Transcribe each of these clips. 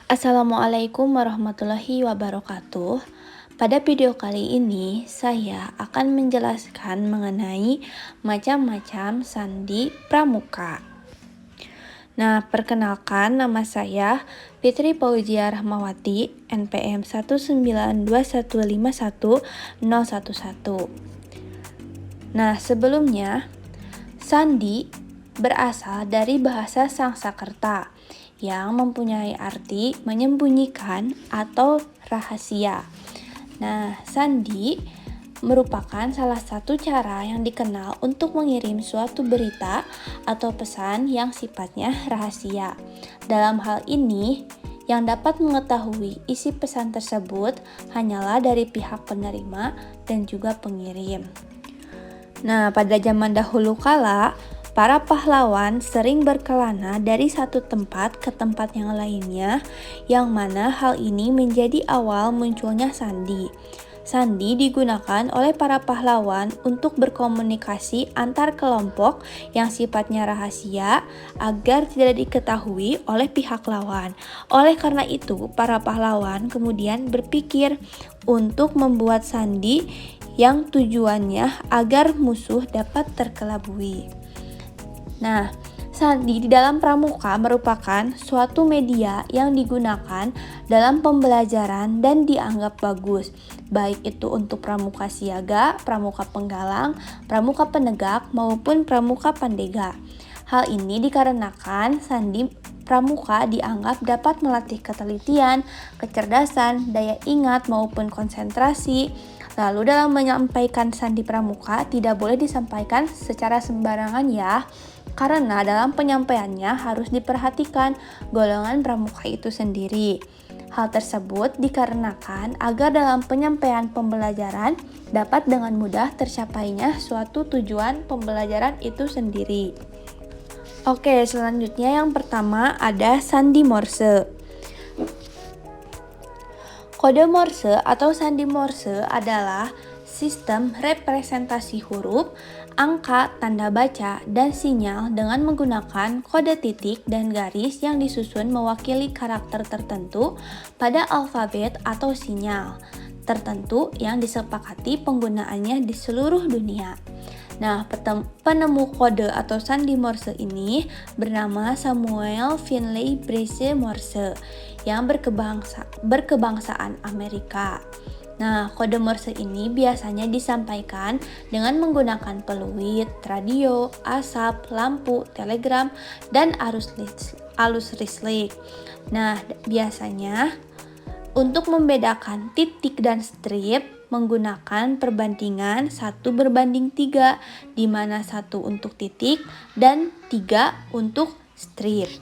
Assalamualaikum warahmatullahi wabarakatuh. Pada video kali ini, saya akan menjelaskan mengenai macam-macam sandi pramuka. Nah, perkenalkan, nama saya Fitri Fauzia Rahmawati, NPM 192151011. Nah, sebelumnya, sandi berasal dari bahasa Sangsakerta yang mempunyai arti menyembunyikan atau rahasia. Nah, sandi merupakan salah satu cara yang dikenal untuk mengirim suatu berita atau pesan yang sifatnya rahasia. Dalam hal ini, yang dapat mengetahui isi pesan tersebut hanyalah dari pihak penerima dan juga pengirim. Nah, pada zaman dahulu kala, para pahlawan sering berkelana dari satu tempat ke tempat yang lainnya, yang mana hal ini menjadi awal munculnya sandi. Sandi digunakan oleh para pahlawan untuk berkomunikasi antar kelompok yang sifatnya rahasia agar tidak diketahui oleh pihak lawan. Oleh karena itu, para pahlawan kemudian berpikir untuk membuat sandi yang tujuannya agar musuh dapat terkelabui. Nah, sandi di dalam pramuka merupakan suatu media yang digunakan dalam pembelajaran dan dianggap bagus, baik itu untuk pramuka siaga, pramuka penggalang, pramuka penegak, maupun pramuka pandega. Hal ini dikarenakan sandi pramuka dianggap dapat melatih ketelitian, kecerdasan, daya ingat, maupun konsentrasi. Lalu dalam menyampaikan sandi pramuka tidak boleh disampaikan secara sembarangan ya, karena dalam penyampaiannya harus diperhatikan golongan pramuka itu sendiri. Hal tersebut dikarenakan agar dalam penyampaian pembelajaran dapat dengan mudah tercapainya suatu tujuan pembelajaran itu sendiri. Oke, selanjutnya yang pertama ada sandi Morse. Kode Morse atau sandi Morse adalah sistem representasi huruf, angka, tanda baca, dan sinyal dengan menggunakan kode titik dan garis yang disusun mewakili karakter tertentu pada alfabet atau sinyal tertentu yang disepakati penggunaannya di seluruh dunia. Nah, penemu kode atau sandi Morse ini bernama Samuel Finley Brace Morse yang berkebangsaan Amerika. Nah, kode Morse ini biasanya disampaikan dengan menggunakan peluit, radio, asap, lampu, telegram, dan arus listrik. Nah, biasanya untuk membedakan titik dan strip menggunakan perbandingan 1:3, di mana 1 untuk titik dan 3 untuk strip.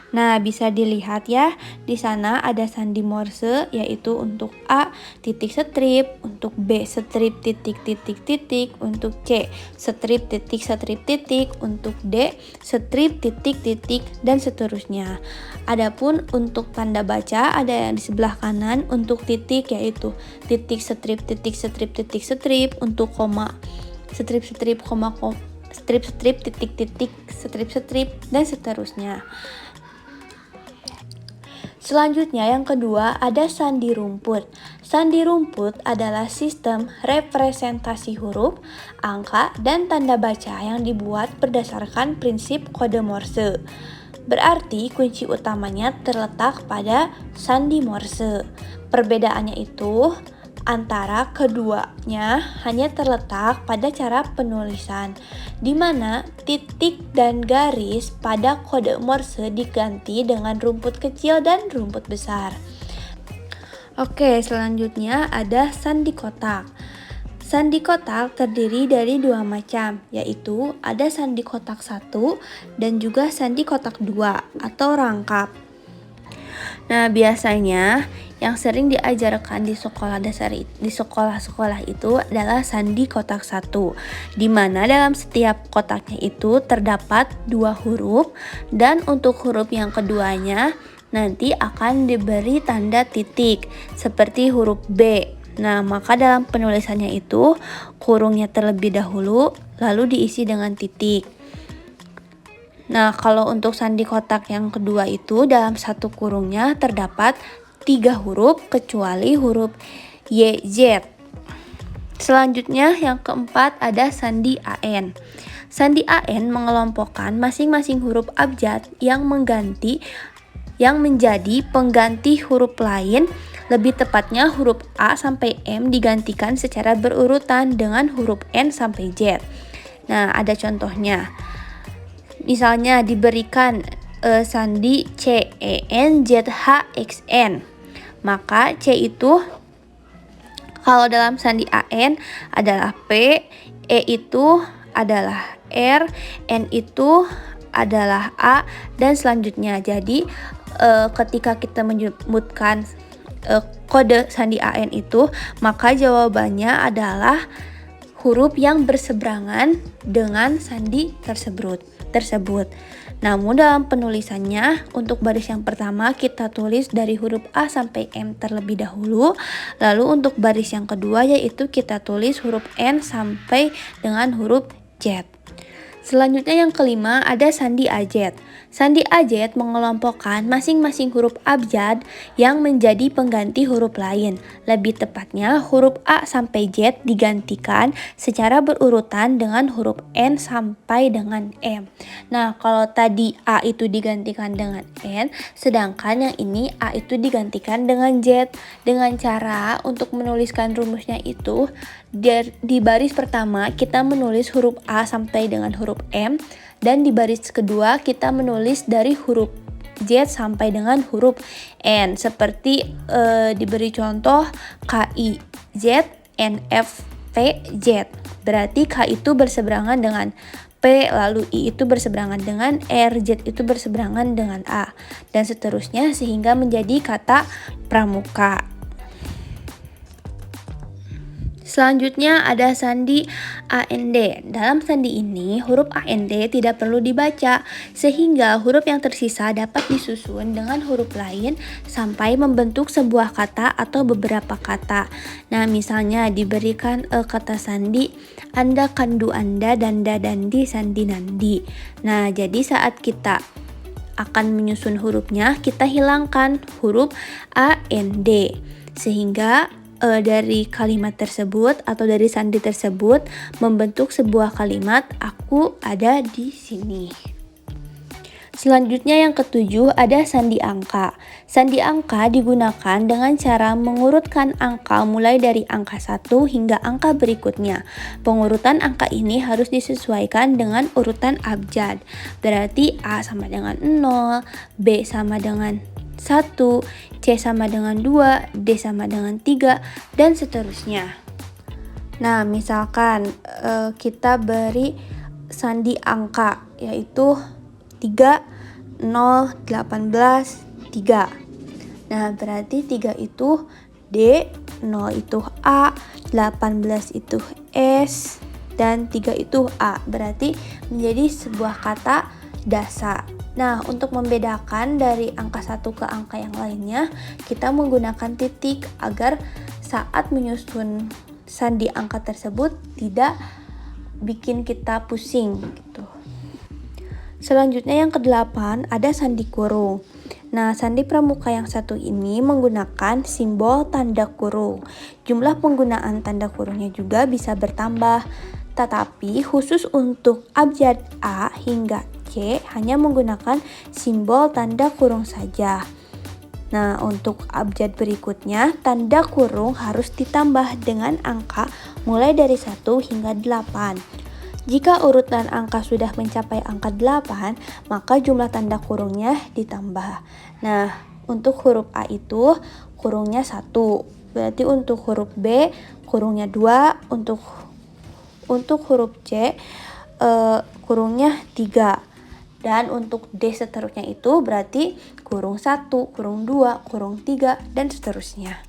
Nah, bisa dilihat ya, di sana ada sandi Morse yaitu untuk A titik strip, untuk B strip titik titik titik, untuk C strip titik strip titik, untuk D strip titik titik, dan seterusnya. Adapun untuk tanda baca ada yang di sebelah kanan untuk titik yaitu titik strip titik strip titik strip, untuk koma strip strip koma strip strip titik titik strip strip, dan seterusnya. Selanjutnya yang kedua ada sandi rumput. Sandi rumput adalah sistem representasi huruf, angka, dan tanda baca yang dibuat berdasarkan prinsip kode Morse. Berarti kunci utamanya terletak pada sandi Morse. Perbedaannya itu antara keduanya hanya terletak pada cara penulisan, di mana titik dan garis pada kode Morse diganti dengan rumput kecil dan rumput besar. Oke, selanjutnya ada sandi kotak. Sandi kotak terdiri dari dua macam, yaitu ada sandi kotak 1 dan juga sandi kotak 2 atau rangkap. Nah, biasanya yang sering diajarkan di sekolah dasar di sekolah-sekolah itu adalah sandi kotak 1, di mana dalam setiap kotaknya itu terdapat 2 huruf, dan untuk huruf yang keduanya nanti akan diberi tanda titik seperti huruf B. Nah, maka dalam penulisannya itu kurungnya terlebih dahulu lalu diisi dengan titik. Nah, kalau untuk sandi kotak yang kedua itu dalam satu kurungnya terdapat 3 huruf kecuali huruf YZ. Selanjutnya yang keempat ada sandi AN. Sandi AN mengelompokkan masing-masing huruf abjad yang menjadi pengganti huruf lain. Lebih tepatnya huruf A sampai M digantikan secara berurutan dengan huruf N sampai Z. Nah, ada contohnya. Misalnya diberikan sandi CENZHXN. Maka C itu kalau dalam sandi AN adalah P, E itu adalah R, N itu adalah A, dan selanjutnya. Jadi ketika kita menyebutkan kode sandi AN itu, maka jawabannya adalah huruf yang berseberangan dengan sandi tersebut. Namun dalam penulisannya, untuk baris yang pertama kita tulis dari huruf A sampai M terlebih dahulu. Lalu untuk baris yang kedua yaitu kita tulis huruf N sampai dengan huruf Z. Selanjutnya yang kelima ada sandi AZ. Sandi AZ mengelompokkan masing-masing huruf abjad yang menjadi pengganti huruf lain. Lebih tepatnya huruf A sampai Z digantikan secara berurutan dengan huruf N sampai dengan M. Nah, kalau tadi A itu digantikan dengan N, sedangkan yang ini A itu digantikan dengan Z. Dengan cara untuk menuliskan rumusnya itu, di baris pertama kita menulis huruf A sampai dengan huruf M, dan di baris kedua kita menulis dari huruf Z sampai dengan huruf N. Seperti diberi contoh KIZ NFPZ. Berarti K itu berseberangan dengan P, lalu I itu berseberangan dengan R, Z itu berseberangan dengan A, dan seterusnya sehingga menjadi kata pramuka. Selanjutnya ada sandi AND. Dalam sandi ini huruf AND tidak perlu dibaca sehingga huruf yang tersisa dapat disusun dengan huruf lain sampai membentuk sebuah kata atau beberapa kata. Nah, misalnya diberikan kata sandi Anda, kandu Anda, danda, dandi, sandi, nandi. Nah, jadi saat kita akan menyusun hurufnya, kita hilangkan huruf AND sehingga dari kalimat tersebut atau dari sandi tersebut membentuk sebuah kalimat aku ada di sini. Selanjutnya yang ketujuh ada sandi angka. Sandi angka digunakan dengan cara mengurutkan angka mulai dari angka 1 hingga angka berikutnya. Pengurutan angka ini harus disesuaikan dengan urutan abjad. Berarti A sama dengan 0, B sama dengan 1, C sama dengan 2, D sama dengan 3, dan seterusnya. Nah, misalkan kita beri sandi angka yaitu 3, 0, 18, 3. Nah, berarti 3 itu D, 0 itu A, 18 itu S, dan 3 itu A. Berarti menjadi sebuah kata dasa. Nah, untuk membedakan dari angka 1 ke angka yang lainnya, kita menggunakan titik agar saat menyusun sandi angka tersebut tidak bikin kita pusing gitu. Selanjutnya yang ke-8 ada sandi kurung. Nah, sandi pramuka yang satu ini menggunakan simbol tanda kurung. Jumlah penggunaan tanda kurungnya juga bisa bertambah, tetapi khusus untuk abjad A hingga C hanya menggunakan simbol tanda kurung saja. Nah, untuk abjad berikutnya, tanda kurung harus ditambah dengan angka mulai dari 1 hingga 8. Jika urutan angka sudah mencapai angka 8, maka jumlah tanda kurungnya ditambah. Nah, untuk huruf A itu kurungnya 1. Berarti untuk huruf B kurungnya 2, untuk huruf C kurungnya 3. Dan untuk D seterusnya itu berarti kurung 1, kurung 2, kurung 3, dan seterusnya.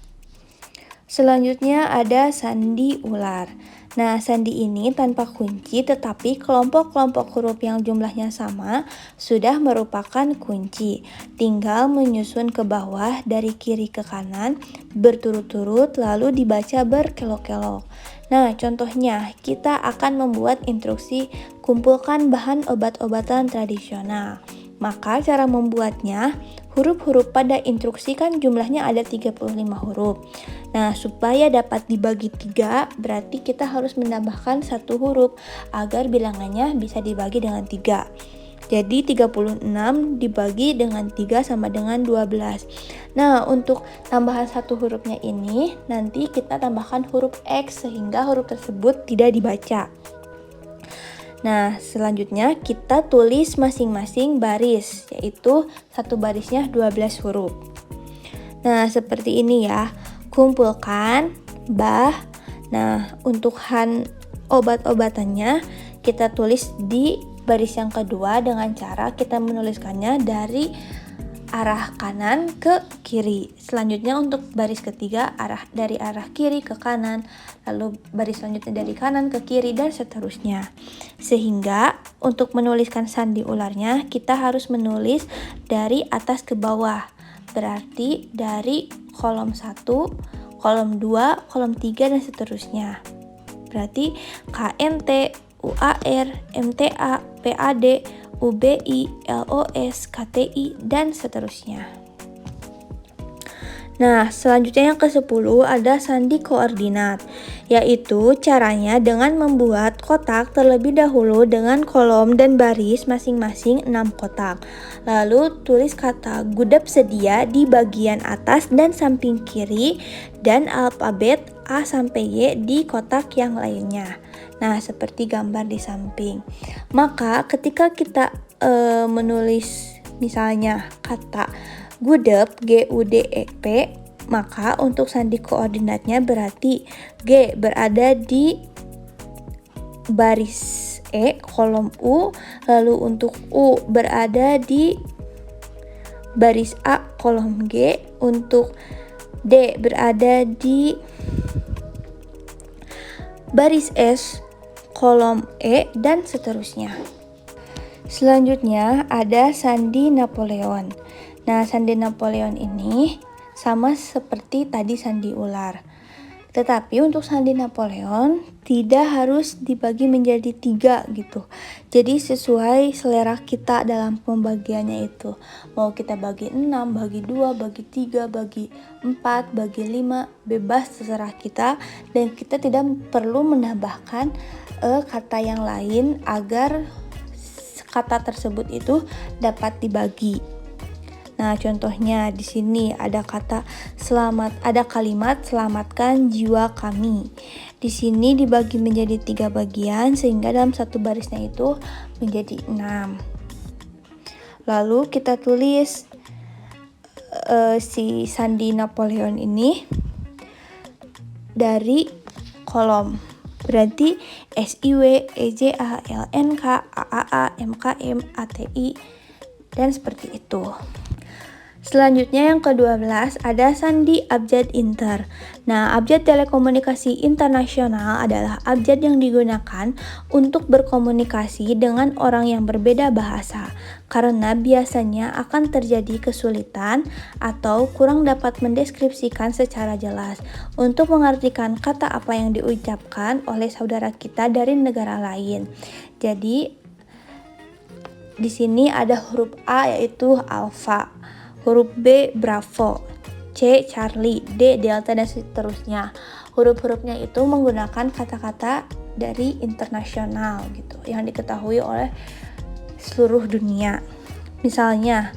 Selanjutnya ada sandi ular. Nah, sandi ini tanpa kunci, tetapi kelompok-kelompok huruf yang jumlahnya sama sudah merupakan kunci. Tinggal menyusun ke bawah dari kiri ke kanan berturut-turut lalu dibaca berkelok-kelok. Nah, contohnya kita akan membuat instruksi kumpulkan bahan obat-obatan tradisional. Maka cara membuatnya, huruf-huruf pada instruksi kan jumlahnya ada 35 huruf. Nah, supaya dapat dibagi 3, berarti kita harus menambahkan 1 huruf agar bilangannya bisa dibagi dengan 3. Jadi 36 dibagi dengan 3 sama dengan 12. Nah, untuk tambahan 1 hurufnya ini, nanti kita tambahkan huruf X sehingga huruf tersebut tidak dibaca. Nah, selanjutnya kita tulis masing-masing baris, yaitu satu barisnya 12 huruf. Nah, seperti ini ya. Kumpulkan bah. Nah, untuk obat-obatannya kita tulis di baris yang kedua dengan cara kita menuliskannya dari arah kanan ke kiri. Selanjutnya untuk baris ketiga dari arah kiri ke kanan, lalu baris selanjutnya dari kanan ke kiri dan seterusnya. Sehingga untuk menuliskan sandi ularnya kita harus menulis dari atas ke bawah. Berarti dari kolom 1, kolom 2, kolom 3 dan seterusnya. Berarti KNT, UAR, MTA, PAD, UBI, LOS, KTI, dan seterusnya. Nah, selanjutnya yang ke-10 ada sandi koordinat, yaitu caranya dengan membuat kotak terlebih dahulu dengan kolom dan baris masing-masing 6 kotak. Lalu tulis kata gudap sedia di bagian atas dan samping kiri dan alfabet A sampai Y di kotak yang lainnya. Nah, seperti gambar di samping. Maka ketika kita menulis misalnya kata gudep, GUDEP, maka untuk sandi koordinatnya berarti G berada di baris E, kolom U, lalu untuk U berada di baris A, kolom G, untuk D berada di baris S, kolom E, dan seterusnya. Selanjutnya ada sandi Napoleon. Nah, sandi Napoleon ini sama seperti tadi sandi ular. Tetapi untuk sandi Napoleon tidak harus dibagi menjadi 3 gitu. Jadi sesuai selera kita dalam pembagiannya itu. Mau kita bagi 6, bagi 2, bagi 3, bagi 4, bagi 5, bebas terserah kita. Dan kita tidak perlu menambahkan kata yang lain agar kata tersebut itu dapat dibagi. Nah, contohnya di sini ada kalimat selamatkan jiwa kami. Di sini dibagi menjadi 3 bagian sehingga dalam satu barisnya itu menjadi 6. Lalu kita tulis si sandi Napoleon ini dari kolom. Berarti SIW, EJA, LNK, AAA, MKM, ATI, dan seperti itu. Selanjutnya yang ke-12 ada sandi abjad inter. Nah, abjad telekomunikasi internasional adalah abjad yang digunakan untuk berkomunikasi dengan orang yang berbeda bahasa, karena biasanya akan terjadi kesulitan atau kurang dapat mendeskripsikan secara jelas untuk mengartikan kata apa yang diucapkan oleh saudara kita dari negara lain. Jadi di sini ada huruf A yaitu alfa, huruf B Bravo, C Charlie, D Delta, dan seterusnya. Huruf-hurufnya itu menggunakan kata-kata dari internasional gitu yang diketahui oleh seluruh dunia. Misalnya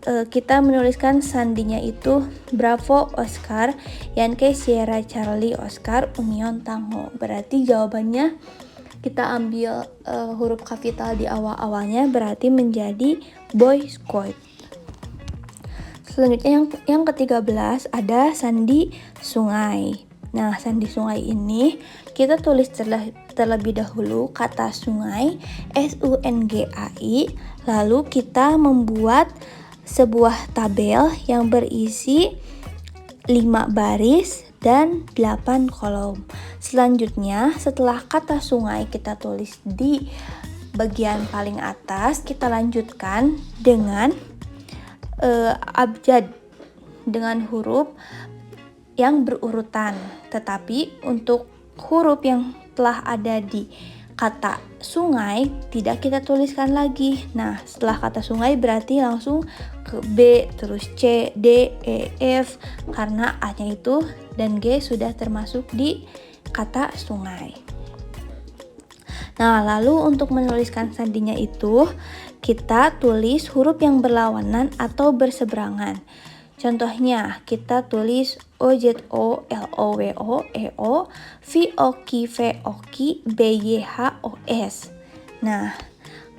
kita menuliskan sandinya itu Bravo Oscar, Yankee Sierra Charlie Oscar Union Tango. Berarti jawabannya kita ambil huruf kapital di awal-awalnya, berarti menjadi Boy Scout. Selanjutnya yang ke-13 ada sandi sungai. Nah, sandi sungai ini kita tulis terlebih dahulu kata sungai, SUNGAI, lalu kita membuat sebuah tabel yang berisi 5 baris dan 8 kolom. Selanjutnya, setelah kata sungai kita tulis di bagian paling atas, kita lanjutkan dengan abjad dengan huruf yang berurutan. Tetapi untuk huruf yang telah ada di kata sungai tidak kita tuliskan lagi. Nah, setelah kata sungai berarti langsung ke B, terus C, D, E, F, karena A-nya itu dan G sudah termasuk di kata sungai. Nah, lalu untuk menuliskan sandinya itu, kita tulis huruf yang berlawanan atau berseberangan. Contohnya, kita tulis OZO, LOWO, EO, VOK, VOK, BYHOS. Nah,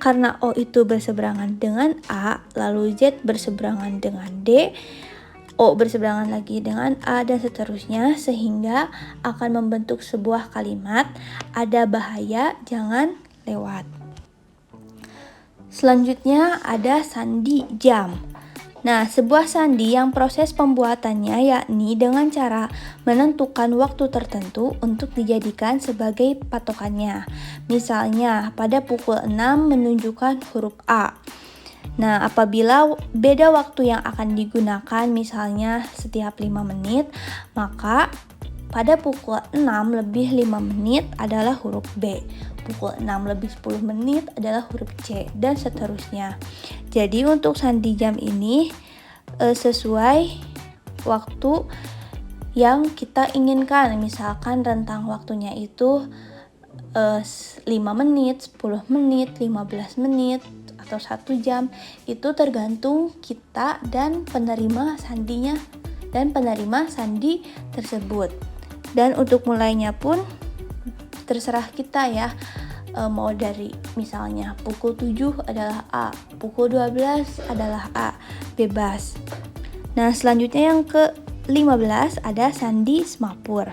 karena O itu berseberangan dengan A, lalu Z berseberangan dengan D, O berseberangan lagi dengan A, dan seterusnya, sehingga akan membentuk sebuah kalimat, ada bahaya, jangan lewat. Selanjutnya ada sandi jam. Nah, sebuah sandi yang proses pembuatannya yakni dengan cara menentukan waktu tertentu untuk dijadikan sebagai patokannya. Misalnya, pada pukul 6 menunjukkan huruf A. Nah, apabila beda waktu yang akan digunakan misalnya setiap 5 menit, maka pada pukul 6 lebih 5 menit adalah huruf B. Pukul 6 lebih 10 menit adalah huruf C, dan seterusnya. Jadi untuk sandi jam ini sesuai waktu yang kita inginkan. Misalkan rentang waktunya itu 5 menit, 10 menit, 15 menit, atau 1 jam, itu tergantung kita dan penerima sandinya dan penerima sandi tersebut. Dan untuk mulainya pun terserah kita ya, mau dari misalnya pukul 7 adalah A, pukul 12 adalah A, bebas. Nah, selanjutnya yang ke-15 ada sandi semapur.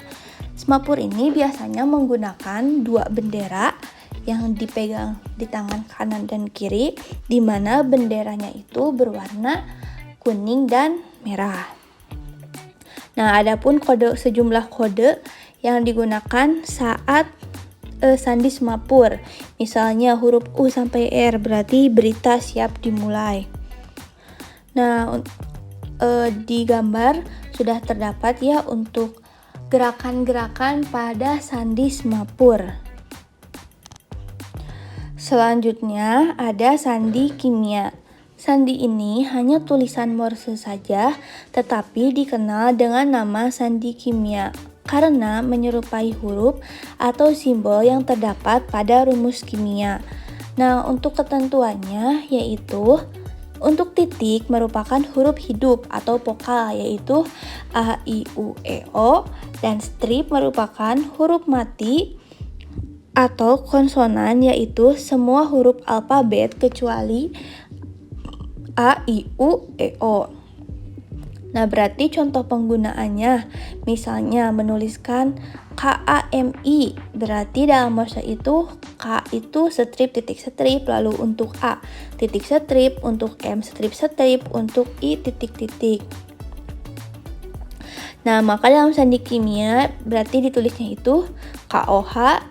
Semapur ini biasanya menggunakan dua bendera yang dipegang di tangan kanan dan kiri, di mana benderanya itu berwarna kuning dan merah. Nah, adapun sejumlah kode yang digunakan saat sandi semapur. Misalnya huruf U sampai R berarti berita siap dimulai. Nah, di gambar sudah terdapat ya untuk gerakan-gerakan pada sandi semapur. Selanjutnya ada sandi kimia. Sandi ini hanya tulisan Morse saja, tetapi dikenal dengan nama sandi kimia karena menyerupai huruf atau simbol yang terdapat pada rumus kimia. Nah, untuk ketentuannya yaitu untuk titik merupakan huruf hidup atau vokal yaitu A, I, U, E, O, dan strip merupakan huruf mati atau konsonan yaitu semua huruf alfabet kecuali A, I, U, E, O. Nah, berarti contoh penggunaannya misalnya menuliskan KAMI, berarti dalam Morse itu K itu strip titik strip, lalu untuk A titik strip, untuk M strip strip, untuk I titik titik. Nah, maka dalam sandi kimia berarti ditulisnya itu KOH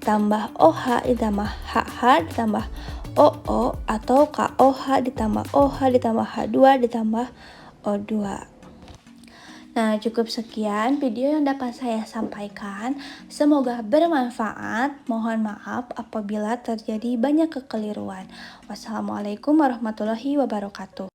ditambah OH ditambah HH ditambah OO, atau KOH ditambah OH ditambah H2 ditambah O2. Nah, cukup sekian video yang dapat saya sampaikan. Semoga bermanfaat. Mohon maaf apabila terjadi banyak kekeliruan. Wassalamualaikum warahmatullahi wabarakatuh.